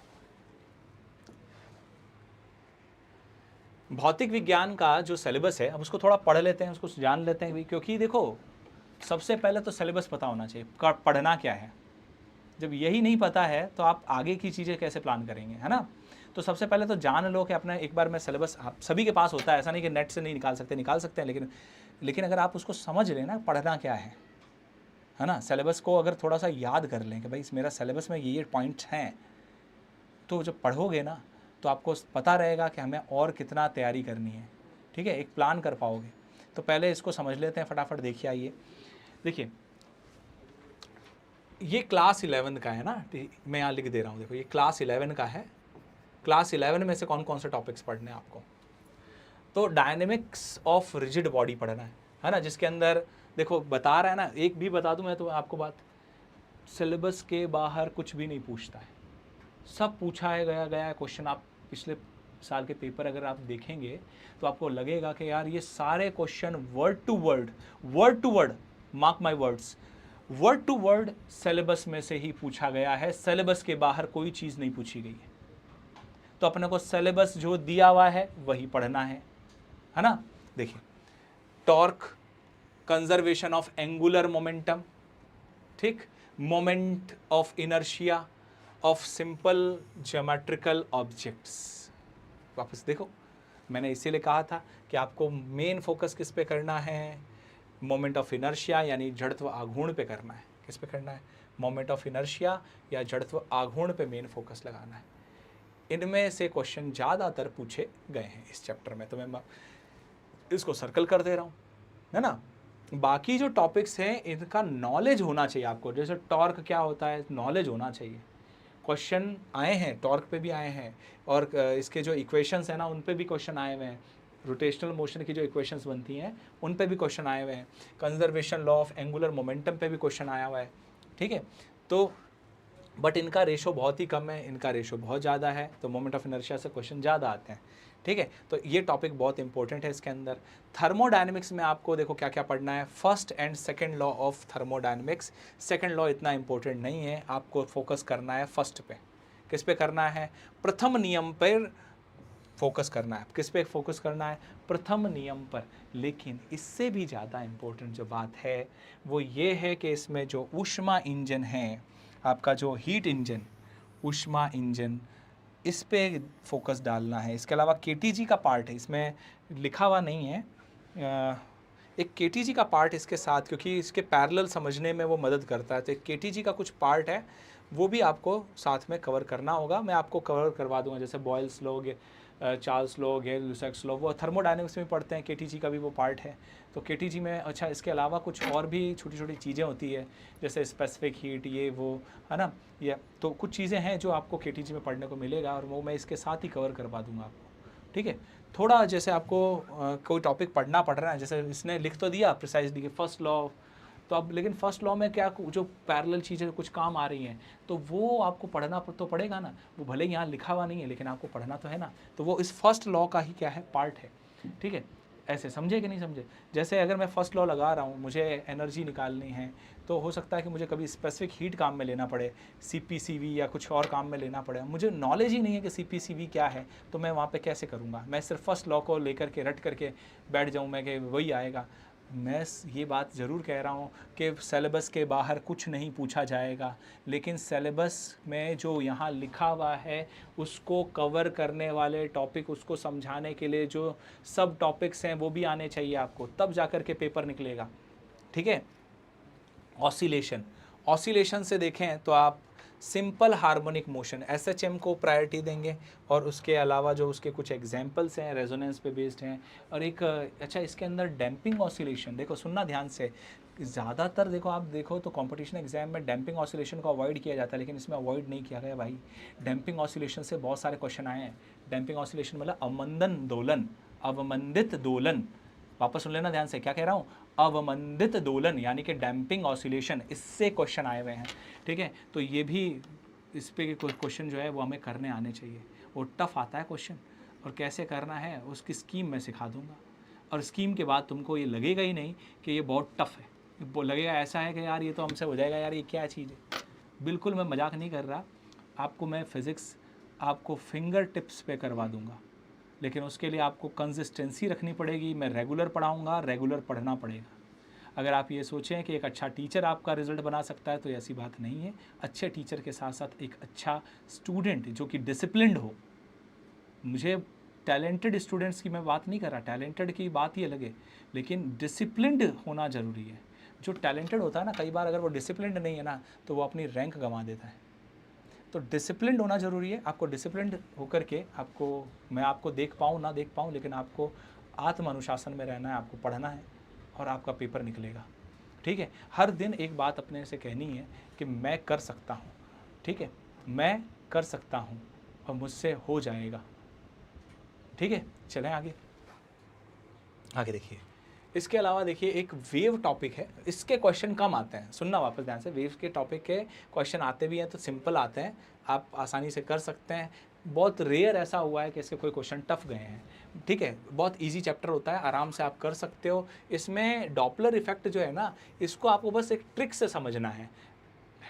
भौतिक विज्ञान का जो सिलेबस है, अब उसको थोड़ा पढ़ लेते हैं, उसको जान लेते हैं भी, क्योंकि देखो सबसे पहले तो सिलेबस पता होना चाहिए, पढ़ना क्या है। जब यही नहीं पता है तो आप आगे की चीज़ें कैसे प्लान करेंगे, है ना। तो सबसे पहले तो जान लो कि अपना एक बार मैं सिलेबस सभी के पास होता है, ऐसा नहीं कि नेट से नहीं निकाल सकते, निकाल सकते हैं, लेकिन अगर आप उसको समझ लें ना पढ़ना क्या है ना, सिलेबस को अगर थोड़ा सा याद कर लें कि भाई मेरा सिलेबस में ये पॉइंट्स हैं, तो जब पढ़ोगे ना तो आपको पता रहेगा कि हमें और कितना तैयारी करनी है। ठीक है, एक प्लान कर पाओगे। तो पहले इसको समझ लेते हैं फटाफट। देखिए आइए, देखिए ये क्लास 11 का है ना, मैं यहाँ लिख दे रहा हूँ, देखो ये क्लास 11 का है। क्लास 11 में से कौन कौन से टॉपिक्स पढ़ने हैं आपको? तो डायनेमिक्स ऑफ रिजिड बॉडी पढ़ना है ना, जिसके अंदर देखो बता रहा है ना, एक भी बता दूं मैं तो आपको बात, सिलेबस के बाहर कुछ भी नहीं पूछता है, सब पूछा है गया क्वेश्चन। आप पिछले साल के पेपर अगर आप देखेंगे तो आपको लगेगा कि यार ये सारे question word to word, mark my words, word to word syllabus में से ही पूछा गया है। सिलेबस के बाहर कोई चीज़ नहीं पूछी गई है। तो अपने को सिलेबस जो दिया हुआ है वही पढ़ना है ना। देखिए, torque, conservation of angular momentum, ठीक, moment of inertia of simple geometrical objects. वापस देखो, मैंने इसीलिए कहा था कि आपको मेन फोकस किस पे करना है? मोमेंट ऑफ इनर्शिया यानी जड़त्व आघूर्ण पे करना है। किस पे करना है? मोमेंट ऑफ इनर्शिया या जड़त्व आघूर्ण पे मेन फोकस लगाना है। इनमें से क्वेश्चन ज़्यादातर पूछे गए हैं इस चैप्टर में, तो मैं इसको सर्कल कर दे रहा हूँ, है ना। बाकी जो टॉपिक्स हैं इनका नॉलेज होना चाहिए आपको। जैसे टॉर्क क्या होता है, नॉलेज होना चाहिए। क्वेश्चन आए हैं, टॉर्क पे भी आए हैं, और इसके जो इक्वेशंस हैं ना उन पे भी क्वेश्चन आए हुए हैं। रोटेशनल मोशन की जो इक्वेशंस बनती हैं उन पे भी क्वेश्चन आए हुए हैं। Conservation law of angular momentum पे भी क्वेश्चन आया हुआ है। ठीक है, तो बट इनका रेशो बहुत ही कम है, इनका रेशो बहुत ज़्यादा है, तो मोमेंट ऑफ इनर्शिया से क्वेश्चन ज़्यादा आते हैं। ठीक है, तो ये टॉपिक बहुत इंपॉर्टेंट है इसके अंदर। थर्मोडायनेमिक्स में आपको देखो क्या क्या पढ़ना है, first and second law of thermodynamics. Second law इतना इंपॉर्टेंट नहीं है, आपको फोकस करना है फर्स्ट पे। किस पे करना है? प्रथम नियम पर फोकस करना है। किस पे फोकस करना है? प्रथम नियम पर। लेकिन इससे भी ज़्यादा इम्पोर्टेंट जो बात है वो ये है कि इसमें जो ऊष्मा इंजन है, आपका जो हीट इंजन, ऊष्मा इंजन, इस पे फोकस डालना है। इसके अलावा केटीजी का पार्ट है, इसमें लिखा हुआ नहीं है, एक केटीजी का पार्ट इसके साथ, क्योंकि इसके पैरेलल समझने में वो मदद करता है, तो एक केटीजी का कुछ पार्ट है वो भी आपको साथ में कवर करना होगा। मैं आपको कवर करवा दूंगा, जैसे Boyle's law, Charles law, ल्यूसेक्स law, वो थर्मोडायनेमिक्स में पढ़ते हैं, केटीजी का भी वो पार्ट है। तो केटीजी में अच्छा इसके अलावा कुछ और भी छोटी छोटी चीज़ें होती है, जैसे स्पेसिफिक हीट, ये वो, है ना, ये तो कुछ चीज़ें हैं जो आपको केटीजी में पढ़ने को मिलेगा, और वो मैं इसके साथ ही कवर करवा दूंगा आपको। ठीक है, थोड़ा जैसे आपको कोई टॉपिक पढ़ना पड़ रहा है, जैसे इसने लिख तो दिया प्रिसाइजली कि फर्स्ट लॉ, तो अब लेकिन फर्स्ट लॉ में क्या जो पैरेलल चीज़ें कुछ काम आ रही हैं तो वो आपको पढ़ना तो पड़ेगा ना। वो भले ही यहाँ लिखा हुआ नहीं है लेकिन आपको पढ़ना तो है ना, तो वो इस फर्स्ट लॉ का ही क्या है, पार्ट है। ठीक है, ऐसे समझे कि नहीं समझे? जैसे अगर मैं फर्स्ट लॉ लगा रहा हूँ, मुझे एनर्जी निकालनी है, तो हो सकता है कि मुझे कभी स्पेसिफिक हीट काम में लेना पड़े, CP/CV या कुछ और काम में लेना पड़े। मुझे नॉलेज ही नहीं है कि CP/CV क्या है, तो मैं वहाँ पे कैसे करूँगा? मैं सिर्फ फर्स्ट लॉ को लेकर के रट करके बैठ जाऊँ मैं कि वही आएगा। मैं ये बात ज़रूर कह रहा हूँ कि सिलेबस के बाहर कुछ नहीं पूछा जाएगा, लेकिन सिलेबस में जो यहाँ लिखा हुआ है उसको कवर करने वाले टॉपिक, उसको समझाने के लिए जो सब टॉपिक्स हैं वो भी आने चाहिए आपको, तब जाकर के पेपर निकलेगा। ठीक है, ऑसिलेशन, ऑसिलेशन से देखें तो आप सिंपल हार्मोनिक मोशन एसएचएम को प्रायोरिटी देंगे, और उसके अलावा जो उसके कुछ एग्जांपल्स हैं रेजोनेंस पे बेस्ड हैं, और एक अच्छा इसके अंदर डैम्पिंग ऑसिलेशन, देखो सुनना ध्यान से, ज़्यादातर देखो आप देखो तो कंपटीशन एग्जाम में डैम्पिंग ऑसिलेशन को अवॉइड किया जाता है, लेकिन इसमें अवॉइड नहीं किया गया भाई। डैम्पिंग ऑसिलेशन से बहुत सारे क्वेश्चन आए हैं। डैम्पिंग ऑसिलेशन मतलब अवमंदन दोलन, अवमंदित दोलन, वापस सुन लेना ध्यान से क्या कह रहा हूँ, अवमंदित दोलन यानी कि डैम्पिंग ऑसिलेशन, इससे क्वेश्चन आए हुए हैं। ठीक है, तो ये भी इस पे क्वेश्चन जो है वो हमें करने आने चाहिए। वो टफ आता है क्वेश्चन, और कैसे करना है उसकी स्कीम मैं सिखा दूंगा, और स्कीम के बाद तुमको ये लगेगा ही नहीं कि ये बहुत टफ है, वो लगेगा ऐसा है कि यार ये तो हमसे हो जाएगा, यार ये क्या चीज़ है। बिल्कुल मैं मजाक नहीं कर रहा, आपको मैं फिज़िक्स आपको फिंगर टिप्स पे करवा दूंगा, लेकिन उसके लिए आपको कंसिस्टेंसी रखनी पड़ेगी। मैं रेगुलर पढ़ाऊंगा, रेगुलर पढ़ना पड़ेगा। अगर आप ये सोचें कि एक अच्छा टीचर आपका रिजल्ट बना सकता है, तो ऐसी बात नहीं है। अच्छे टीचर के साथ साथ एक अच्छा स्टूडेंट जो कि डिसिप्लिन्ड हो, मुझे टैलेंटेड स्टूडेंट्स की मैं बात नहीं कर रहा, टैलेंटेड की बात ही अलग है, लेकिन डिसिप्लिन्ड होना ज़रूरी है। जो टैलेंटेड होता है ना, कई बार अगर वो डिसिप्लिन्ड नहीं है ना, तो वो अपनी रैंक गंवा देता है। तो डिसिप्लिन्ड होना ज़रूरी है। आपको डिसिप्लिन्ड होकर के मैं आपको देख पाऊँ ना देख पाऊँ, लेकिन आपको आत्म अनुशासन में रहना है, आपको पढ़ना है, और आपका पेपर निकलेगा। ठीक है, हर दिन एक बात अपने से कहनी है कि मैं कर सकता हूँ। ठीक है, मैं कर सकता हूँ और मुझसे हो जाएगा। ठीक है, चलें आगे। आगे देखिए, इसके अलावा देखिए एक वेव टॉपिक है, इसके क्वेश्चन कम आते हैं, सुनना वापस ध्यान से। वेव के टॉपिक के क्वेश्चन आते भी हैं तो सिंपल आते हैं, आप आसानी से कर सकते हैं। बहुत रेयर ऐसा हुआ है कि इसके कोई क्वेश्चन टफ गए हैं। ठीक है, बहुत इजी चैप्टर होता है, आराम से आप कर सकते हो। इसमें डॉपलर इफेक्ट जो है ना, इसको आपको बस एक ट्रिक से समझना है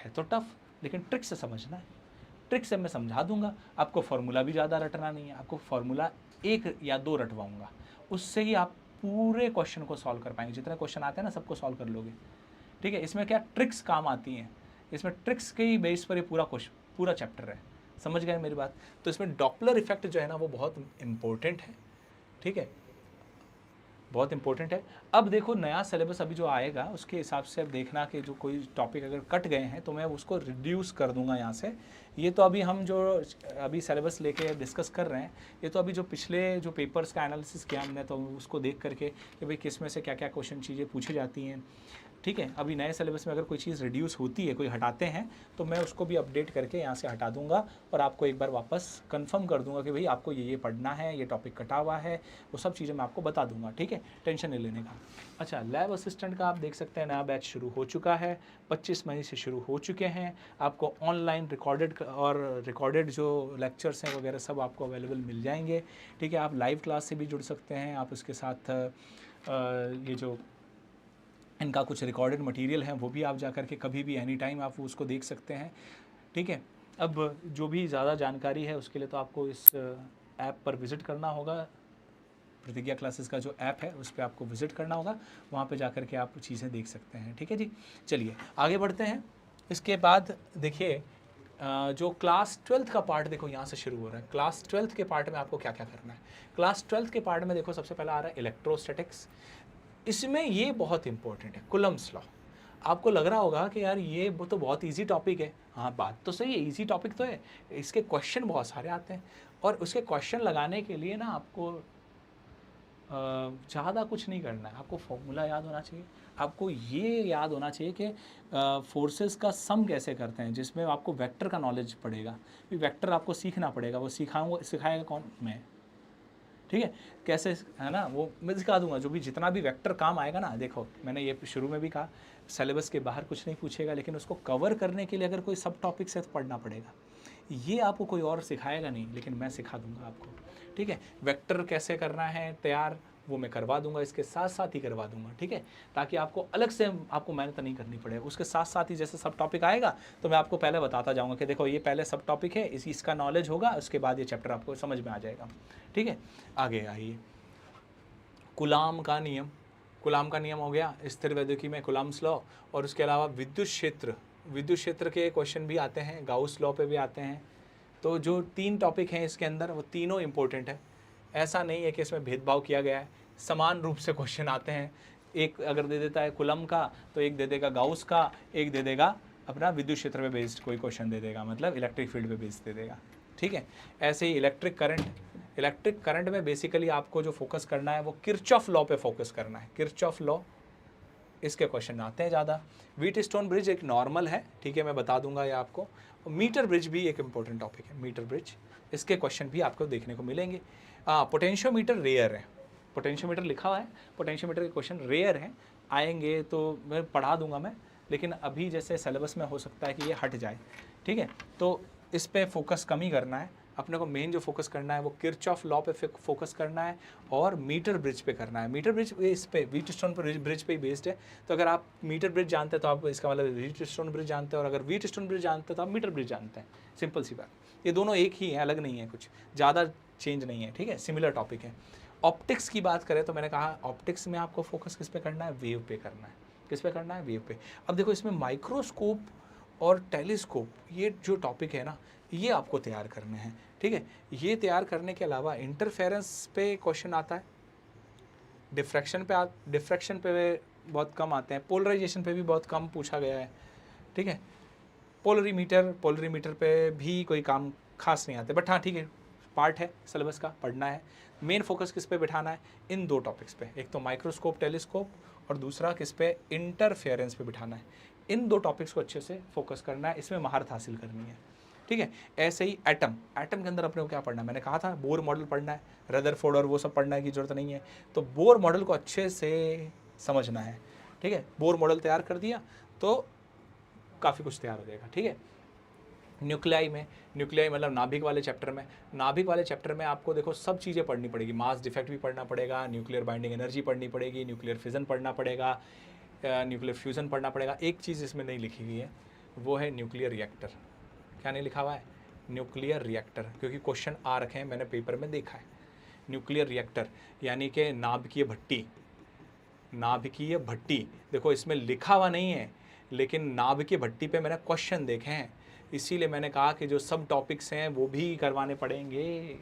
तो टफ, लेकिन ट्रिक से समझना है। ट्रिक से मैं समझा दूंगा, आपको फार्मूला भी ज़्यादा रटना नहीं है, आपको फार्मूला 1 या 2 रटवाऊंगा, उससे ही आप पूरे क्वेश्चन को सॉल्व कर पाएंगे। जितने क्वेश्चन आते हैं ना, सबको सॉल्व कर लोगे। ठीक है, इसमें क्या ट्रिक्स काम आती हैं, इसमें ट्रिक्स के ही बेस पर ये पूरा चैप्टर है। समझ गए मेरी बात? तो इसमें डॉपलर इफेक्ट जो है ना, वो बहुत इंपॉर्टेंट है। ठीक है, बहुत इंपॉर्टेंट है। अब देखो नया सिलेबस अभी जो आएगा, उसके हिसाब से अब देखना कि जो कोई टॉपिक अगर कट गए हैं तो मैं उसको रिड्यूस कर दूंगा यहाँ से। ये तो अभी हम जो अभी सिलेबस लेके डिस्कस कर रहे हैं, ये तो अभी जो पिछले जो पेपर्स का एनालिसिस किया हमने, तो उसको देख करके कि भाई किस में से क्या क्या क्वेश्चन चीज़ें पूछी जाती हैं। ठीक है, अभी नए सिलेबस में अगर कोई चीज़ रिड्यूस होती है, कोई हटाते हैं, तो मैं उसको भी अपडेट करके यहाँ से हटा दूंगा, और आपको एक बार वापस कंफर्म कर दूंगा कि भाई आपको ये पढ़ना है, ये टॉपिक कटा हुआ है, वो सब चीज़ें मैं आपको बता दूंगा। ठीक है, टेंशन नहीं लेने का। अच्छा, लैब असिस्टेंट का आप देख सकते हैं नया बैच शुरू हो चुका है, 25 मई से शुरू हो चुके हैं। आपको ऑनलाइन रिकॉर्डेड जो लेक्चर्स हैं वगैरह सब आपको अवेलेबल मिल जाएंगे। ठीक है, आप लाइव क्लास से भी जुड़ सकते हैं, आप उसके साथ ये जो इनका कुछ रिकॉर्डेड मटेरियल है वो भी आप जा कर के कभी भी एनी टाइम आप उसको देख सकते हैं। ठीक है, अब जो भी ज़्यादा जानकारी है उसके लिए तो आपको इस ऐप पर विज़िट करना होगा, प्रतिज्ञा क्लासेस का जो ऐप है उस पर आपको विज़िट करना होगा, वहाँ पे जा कर के आप चीज़ें देख सकते हैं। ठीक है जी, चलिए आगे बढ़ते हैं। इसके बाद देखिए जो क्लास 12th का पार्ट देखो यहाँ से शुरू हो रहा है। क्लास 12th के पार्ट में आपको क्या क्या करना है। क्लास 12th के पार्ट में देखो सबसे पहला आ रहा है इलेक्ट्रोस्टैटिक्स। इसमें ये बहुत इंपॉर्टेंट है, कुलम्स लॉ। आपको लग रहा होगा कि यार ये वो तो बहुत इजी टॉपिक है। हाँ, बात तो सही है, इजी टॉपिक तो है, इसके क्वेश्चन बहुत सारे आते हैं, और उसके क्वेश्चन लगाने के लिए ना आपको ज़्यादा कुछ नहीं करना है। आपको फॉर्मूला याद होना चाहिए, आपको ये याद होना चाहिए कि फोर्सेस का सम कैसे करते हैं, जिसमें आपको वेक्टर का नॉलेज पड़ेगा। वेक्टर आपको सीखना पड़ेगा, वो सिखाएगा कौन? मैं। ठीक है, कैसे है ना, वो मैं सिखा दूंगा। जो भी जितना भी वेक्टर काम आएगा ना, देखो मैंने ये शुरू में भी कहा, सिलेबस के बाहर कुछ नहीं पूछेगा, लेकिन उसको कवर करने के लिए अगर कोई सब टॉपिक्स है तो पढ़ना पड़ेगा। ये आपको कोई और सिखाएगा नहीं, लेकिन मैं सिखा दूंगा आपको। ठीक है, वेक्टर कैसे करना है तैयार, वो मैं करवा दूंगा, इसके साथ साथ ही करवा दूंगा। ठीक है, ताकि आपको अलग से आपको मेहनत नहीं करनी पड़े। उसके साथ साथ ही जैसे सब टॉपिक आएगा तो मैं आपको पहले बताता जाऊंगा कि देखो ये पहले सब टॉपिक है, इसका नॉलेज होगा, उसके बाद ये चैप्टर आपको समझ में आ जाएगा। ठीक है, आगे आइए। कूलाम का नियम। कूलाम का नियम हो गया, स्थिर वैद्युति में कूलाम्स लॉ, और उसके अलावा विद्युत क्षेत्र के क्वेश्चन भी आते हैं, गाउस लॉ पे भी आते हैं। तो जो 3 टॉपिक हैं इसके अंदर, वो तीनों इंपॉर्टेंट है। ऐसा नहीं है कि इसमें भेदभाव किया गया है, समान रूप से क्वेश्चन आते हैं। एक अगर दे देता है कूलम का, तो एक दे देगा गाउस का, एक दे देगा अपना विद्युत क्षेत्र पे बेस्ड कोई क्वेश्चन दे देगा, मतलब इलेक्ट्रिक फील्ड पे बेस्ड दे देगा, ठीक है। ऐसे ही इलेक्ट्रिक करंट में बेसिकली आपको जो फोकस करना है वो किरचॉफ लॉ पे फोकस करना है, किरचॉफ लॉ, इसके क्वेश्चन आते हैं ज़्यादा। व्हीटस्टोन ब्रिज एक नॉर्मल है, ठीक है, मैं बता दूंगा ये आपको। मीटर ब्रिज भी एक इंपॉर्टेंट टॉपिक है, मीटर ब्रिज, इसके क्वेश्चन भी आपको देखने को मिलेंगे। पोटेंशियोमीटर रेयर है, पोटेंशियोमीटर लिखा हुआ है, पोटेंशियोमीटर के क्वेश्चन रेयर हैं, आएंगे तो मैं पढ़ा दूंगा मैं, लेकिन अभी जैसे सिलेबस में हो सकता है कि ये हट जाए, ठीक है। तो इस पे फोकस कम ही करना है अपने को, मेन जो फोकस करना है वो किरचॉफ लॉ पे फोकस करना है और मीटर ब्रिज पे करना है। मीटर ब्रिज इस पे व्हीटस्टोन ब्रिज पे ही बेस्ड है, तो अगर आप मीटर ब्रिज जानते हैं तो आप इसका मतलब व्हीटस्टोन ब्रिज जानते हैं, और अगर व्हीटस्टोन ब्रिज जानते हैं तो आप मीटर ब्रिज जानते हैं, सिंपल सी बात। ये दोनों एक ही है, अलग नहीं है, कुछ ज़्यादा चेंज नहीं है, ठीक है, सिमिलर टॉपिक है। ऑप्टिक्स की बात करें तो मैंने कहा ऑप्टिक्स में आपको फोकस किस पे करना है, वेव पे करना है, किस पे करना है, वेव पे। अब देखो इसमें माइक्रोस्कोप और टेलीस्कोप, ये जो टॉपिक है ना, ये आपको तैयार करने हैं, ठीक है। ये तैयार करने के अलावा इंटरफेरेंस पे क्वेश्चन आता है, डिफ्रैक्शन पे बहुत कम आते हैं, पोलराइजेशन पे भी बहुत कम पूछा गया है, ठीक है। पोलरीमीटर पे भी कोई काम खास नहीं आते, बट हाँ ठीक है, पार्ट है सिलेबस का, पढ़ना है। मेन फोकस किस पे बिठाना है, इन दो टॉपिक्स पे, एक तो माइक्रोस्कोप टेलीस्कोप और दूसरा किस पे, इंटरफेरेंस पे बिठाना है। इन दो टॉपिक्स को अच्छे से फोकस करना है, इसमें महारत हासिल करनी है, ठीक है। ऐसे ही एटम के अंदर अपने को क्या पढ़ना है, मैंने कहा था बोर मॉडल पढ़ना है, रदरफोर्ड और वो सब पढ़ने की जरूरत नहीं है, तो बोर मॉडल को अच्छे से समझना है, ठीक है। बोर मॉडल तैयार कर दिया तो काफ़ी कुछ तैयार हो जाएगा, ठीक है। न्यूक्लियाई मतलब नाभिक वाले चैप्टर में आपको देखो सब चीज़ें पढ़नी पड़ेगी, मास डिफेक्ट भी पढ़ना पड़ेगा, न्यूक्लियर बाइंडिंग एनर्जी पढ़नी पड़ेगी, न्यूक्लियर फिजन पढ़ना पड़ेगा, न्यूक्लियर फ्यूज़न पढ़ना पड़ेगा। एक चीज़ इसमें नहीं लिखी हुई है, वो है न्यूक्लियर रिएक्टर। क्या नहीं लिखा हुआ है, न्यूक्लियर रिएक्टर, क्योंकि क्वेश्चन आ रखे हैं, मैंने पेपर में देखा है। न्यूक्लियर रिएक्टर यानी कि नाभिकीय भट्टी, देखो इसमें लिखा हुआ नहीं है, लेकिन नाभिकीय भट्टी पे मैंने क्वेश्चन देखे हैं, इसीलिए मैंने कहा कि जो सब टॉपिक्स हैं वो भी करवाने पड़ेंगे,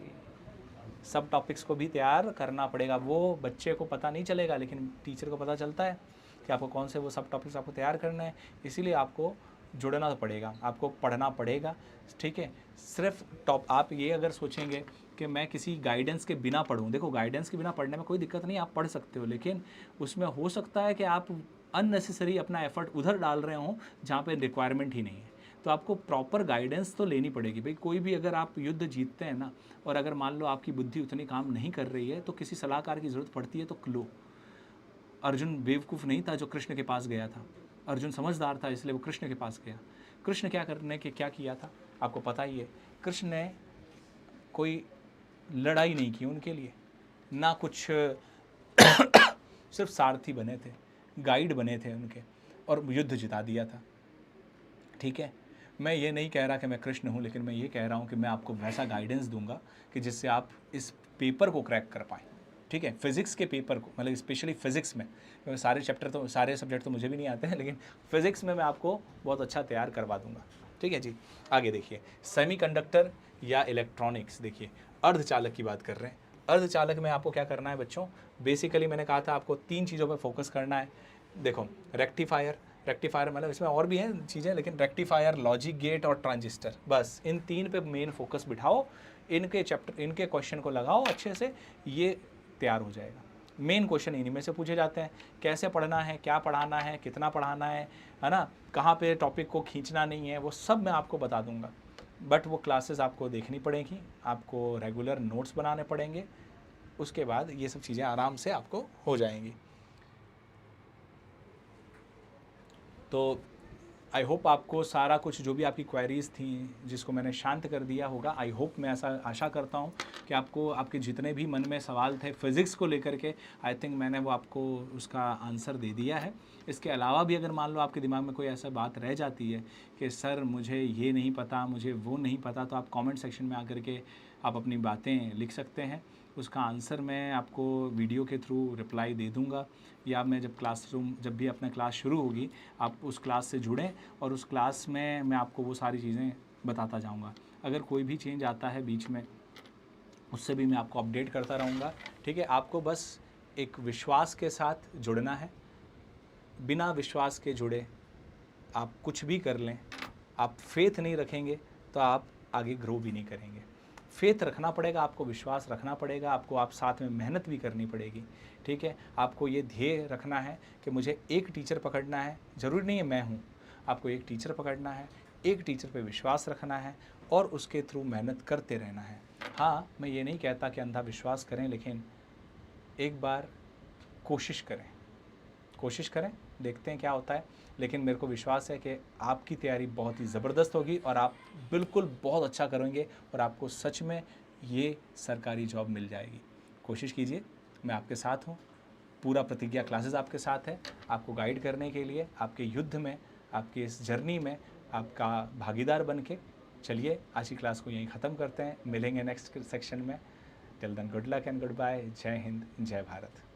सब टॉपिक्स को भी तैयार करना पड़ेगा। वो बच्चे को पता नहीं चलेगा, लेकिन टीचर को पता चलता है कि आपको कौन से वो सब टॉपिक्स आपको तैयार करना है, इसीलिए आपको जुड़ना पड़ेगा, आपको पढ़ना पड़ेगा, ठीक है। सिर्फ आप ये अगर सोचेंगे कि मैं किसी गाइडेंस के बिना पढ़ूँ, देखो गाइडेंस के बिना पढ़ने में कोई दिक्कत नहीं, आप पढ़ सकते हो, लेकिन उसमें हो सकता है कि आप अननेसेसरी अपना एफर्ट उधर डाल रहे हों जहाँ पे रिक्वायरमेंट ही नहीं है। तो आपको प्रॉपर गाइडेंस तो लेनी पड़ेगी भाई। कोई भी अगर आप युद्ध जीतते हैं ना, और अगर मान लो आपकी बुद्धि उतनी काम नहीं कर रही है, तो किसी सलाहकार की ज़रूरत पड़ती है, तो लो। अर्जुन बेवकूफ़ नहीं था जो कृष्ण के पास गया था, अर्जुन समझदार था, इसलिए वो कृष्ण के पास गया। कृष्ण क्या किया था आपको पता ही है, कृष्ण ने कोई लड़ाई नहीं की उनके लिए, ना कुछ सिर्फ सारथी बने थे, गाइड बने थे उनके, और युद्ध जिता दिया था, ठीक है। मैं ये नहीं कह रहा कि मैं कृष्ण हूँ, लेकिन मैं ये कह रहा हूँ कि मैं आपको वैसा गाइडेंस दूंगा कि जिससे आप इस पेपर को क्रैक कर पाएँ, ठीक है। फिज़िक्स के पेपर को, मतलब स्पेशली फिज़िक्स में, क्योंकि सारे सब्जेक्ट तो मुझे भी नहीं आते हैं, लेकिन फिज़िक्स में मैं आपको बहुत अच्छा तैयार करवा दूंगा, ठीक है जी। आगे देखिए, सेमीकंडक्टर या इलेक्ट्रॉनिक्स, देखिए अर्धचालक की बात कर रहे हैं। अर्धचालक में आपको क्या करना है बच्चों, बेसिकली मैंने कहा था आपको 3 चीज़ों पर फोकस करना है। देखो रेक्टिफायर मतलब इसमें और भी हैं चीज़ें, लेकिन रेक्टिफायर, लॉजिक गेट और ट्रांजिस्टर, बस इन 3 पे मेन फोकस बिठाओ, इनके क्वेश्चन को लगाओ अच्छे से, ये तैयार हो जाएगा। मेन क्वेश्चन इन्हीं में से पूछे जाते हैं, कैसे पढ़ना है, क्या पढ़ाना है, कितना पढ़ाना है ना, कहाँ पे टॉपिक को खींचना नहीं है, वो सब मैं आपको बता दूंगा। बट वो क्लासेस आपको देखनी पड़ेगी, आपको रेगुलर नोट्स बनाने पड़ेंगे, उसके बाद ये सब चीज़ें आराम से आपको हो जाएंगी। तो आई होप आपको सारा कुछ जो भी आपकी क्वेरीज़ थी, जिसको मैंने शांत कर दिया होगा, आई होप, मैं ऐसा आशा करता हूँ कि आपको आपके जितने भी मन में सवाल थे फिज़िक्स को लेकर के, आई थिंक मैंने वो आपको उसका आंसर दे दिया है। इसके अलावा भी अगर मान लो आपके दिमाग में कोई ऐसा बात रह जाती है कि सर मुझे ये नहीं पता, मुझे वो नहीं पता, तो आप कॉमेंट सेक्शन में आकर के आप अपनी बातें लिख सकते हैं, उसका आंसर मैं आपको वीडियो के थ्रू रिप्लाई दे दूंगा, या मैं जब भी अपना क्लास शुरू होगी आप उस क्लास से जुड़ें, और उस क्लास में मैं आपको वो सारी चीज़ें बताता जाऊंगा। अगर कोई भी चेंज आता है बीच में, उससे भी मैं आपको अपडेट करता रहूँगा, ठीक है। आपको बस एक विश्वास के साथ जुड़ना है, बिना विश्वास के जुड़े आप कुछ भी कर लें, आप फेथ नहीं रखेंगे तो आप आगे ग्रो भी नहीं करेंगे। फेथ रखना पड़ेगा, आपको विश्वास रखना पड़ेगा, आपको आप साथ में मेहनत भी करनी पड़ेगी, ठीक है। आपको ये ध्येय रखना है कि मुझे एक टीचर पकड़ना है, ज़रूरी नहीं है मैं हूँ, आपको एक टीचर पकड़ना है, एक टीचर पे विश्वास रखना है और उसके थ्रू मेहनत करते रहना है। हाँ, मैं ये नहीं कहता कि अंधा विश्वास करें, लेकिन एक बार कोशिश करें, देखते हैं क्या होता है। लेकिन मेरे को विश्वास है कि आपकी तैयारी बहुत ही ज़बरदस्त होगी और आप बिल्कुल बहुत अच्छा करेंगे और आपको सच में ये सरकारी जॉब मिल जाएगी। कोशिश कीजिए, मैं आपके साथ हूँ, पूरा प्रतिज्ञा क्लासेस आपके साथ है, आपको गाइड करने के लिए, आपके युद्ध में, आपकी इस जर्नी में आपका भागीदार बन के। चलिए आज की क्लास को यहीं ख़त्म करते हैं, मिलेंगे नेक्स्ट सेक्शन में। Till then good luck and goodbye. जय हिंद, जय भारत।